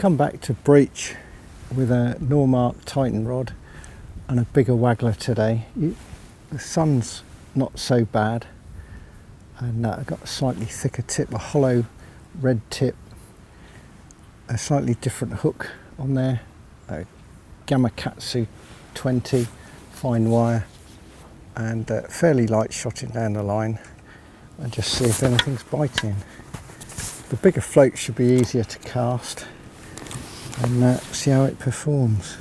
come back to breech with a Normark Titan rod and a bigger Waggler today. The sun's not so bad, and I've got a slightly thicker tip, a hollow red tip, a slightly different hook on there, a Gamakatsu 20 fine wire, and fairly light shotting down the line, and just see if anything's biting. The bigger float should be easier to cast, and see how it performs.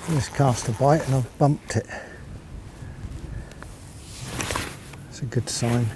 Just cast a bite and I've bumped it. It's a good sign.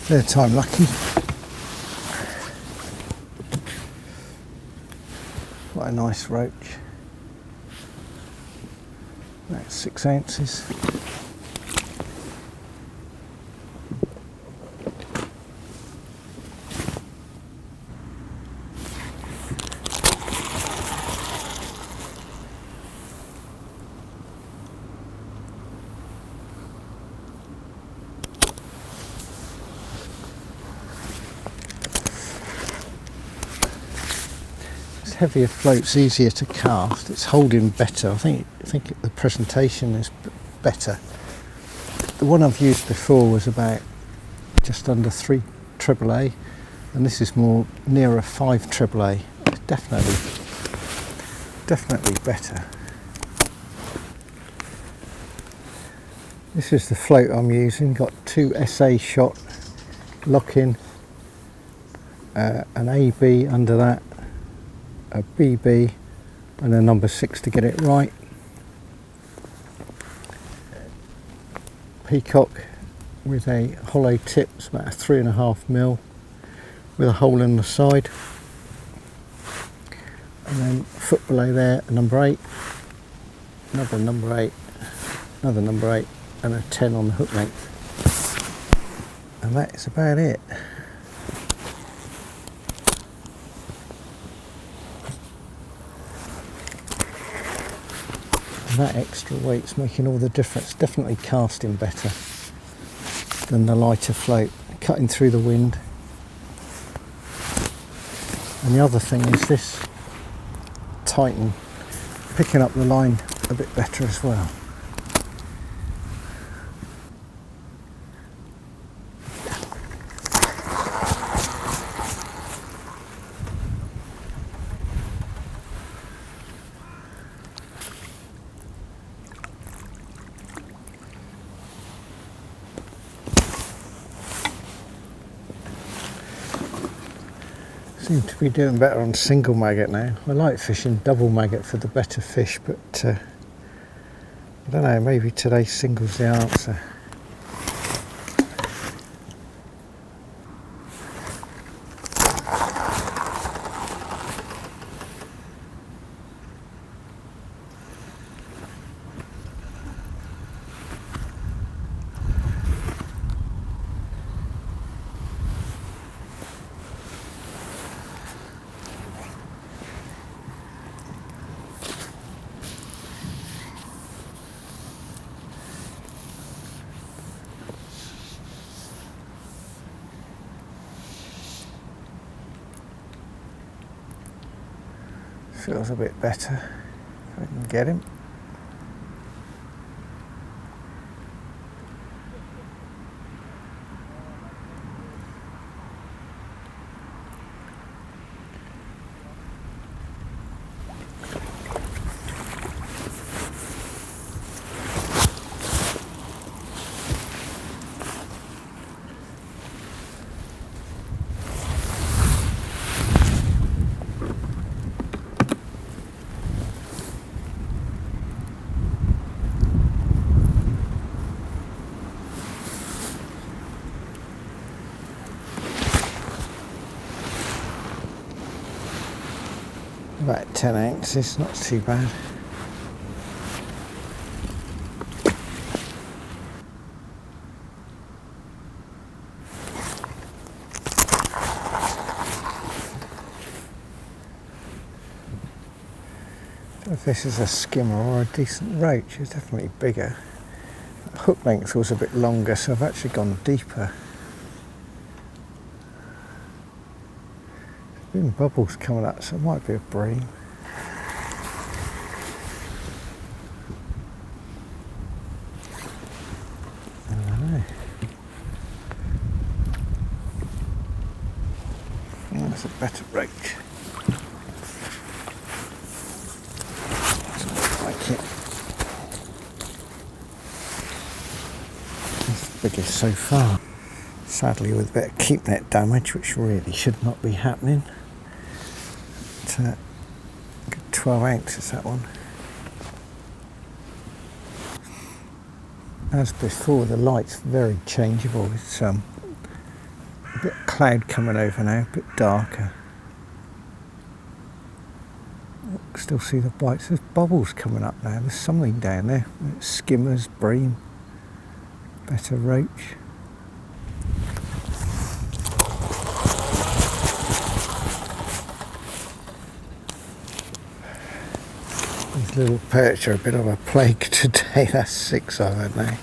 Third time lucky. Quite a nice roach. That's 6 ounces. Heavier float's easier to cast. It's holding better. I think the presentation is better. The one I've used before was about just under 3 AAA, and this is more nearer 5 AAA. It's definitely better. This is the float I'm using. Got 2 SA shot lock-in, an AB under that, a BB and a number 6 to get it right. Peacock with a hollow tip, it's about a 3.5mm with a hole in the side, and then foot below there a number 8, another number 8, another number 8, and a 10 on the hook length, and that is about it. That extra weight's making all the difference. Definitely casting better than the lighter float, cutting through the wind. And the other thing is this Titan picking up the line a bit better as well. Seem to be doing better on single maggot now. I like fishing double maggot for the better fish, but I don't know, maybe today's single's the answer. Feels a bit better if I can get him. About 10 ounces, not too bad. I don't know if this is a skimmer or a decent roach. It's definitely bigger. The hook length was a bit longer, so I've actually gone deeper. There's been bubbles coming up, so it might be a bream. I don't know. Oh, that's a better roach. Doesn't like it. That's the biggest so far. Sadly with a bit of keep net damage, which really should not be happening. But, 12 ounces that one. As before, the light's very changeable. It's a bit cloud coming over now, a bit darker. Still see the bites. There's bubbles coming up now. There's something down there. Skimmers, bream, better roach. These little perch are a bit of a plague today. That's 6 of it now.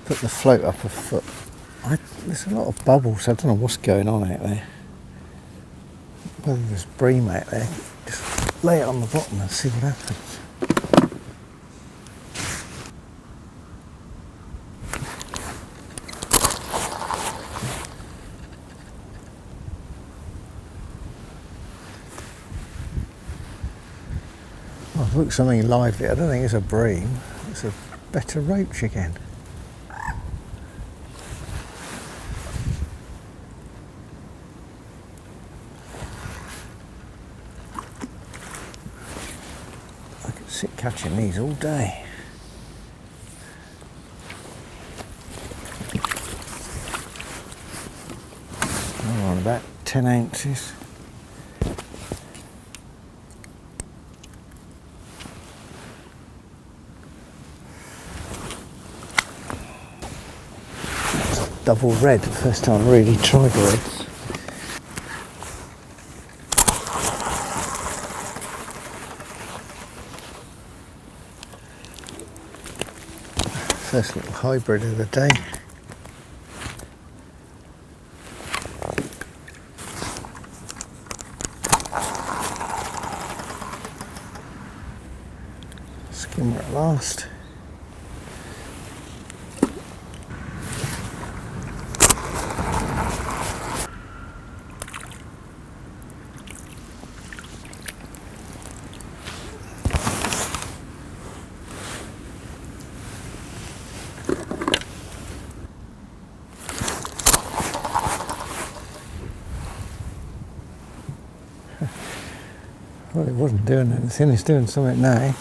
Put the float up a foot. There's a lot of bubbles. I don't know what's going on out there. Whether there's bream out there. Just lay it on the bottom and see what happens. Oh, I've looked something lively. I don't think it's a bream. It's a better roach again. Sit catching these all day. I'm on about 10 ounces. Double red, first time I really tried reds. First little hybrid of the day. Let's skimmer at last. Well, it wasn't doing anything, it's doing something now.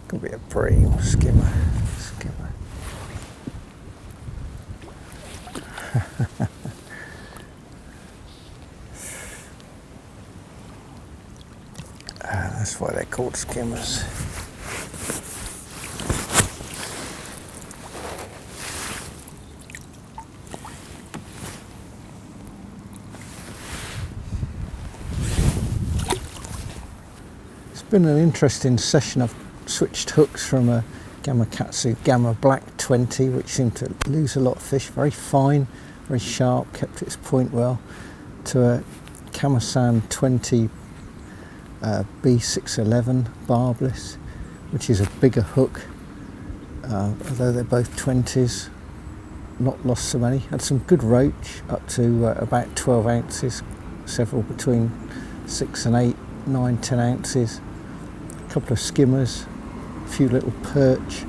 Could be a bream skimmer. That's why they're called skimmers. It's been an interesting session. I've switched hooks from a Gamakatsu Gamma Black 20, which seemed to lose a lot of fish, very fine, very sharp, kept its point well, to a Kamasan 20 B611 barbless, which is a bigger hook, although they're both 20s, not lost so many. Had some good roach up to about 12 ounces, several between 6 and 8, 9, 10 ounces, a couple of skimmers, a few little perch.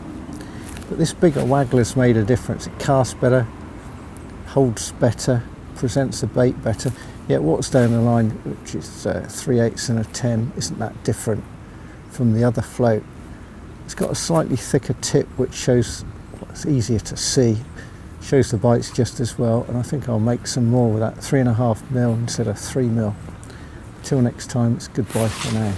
But this bigger Waggler's made a difference. It casts better, holds better, presents the bait better. Yet what's down the line, which is 3/8 and a 10, isn't that different from the other float. It's got a slightly thicker tip, which shows it's easier to see, shows the bites just as well, and I think I'll make some more with that 3.5mm instead of 3mm. Till next time, it's goodbye for now.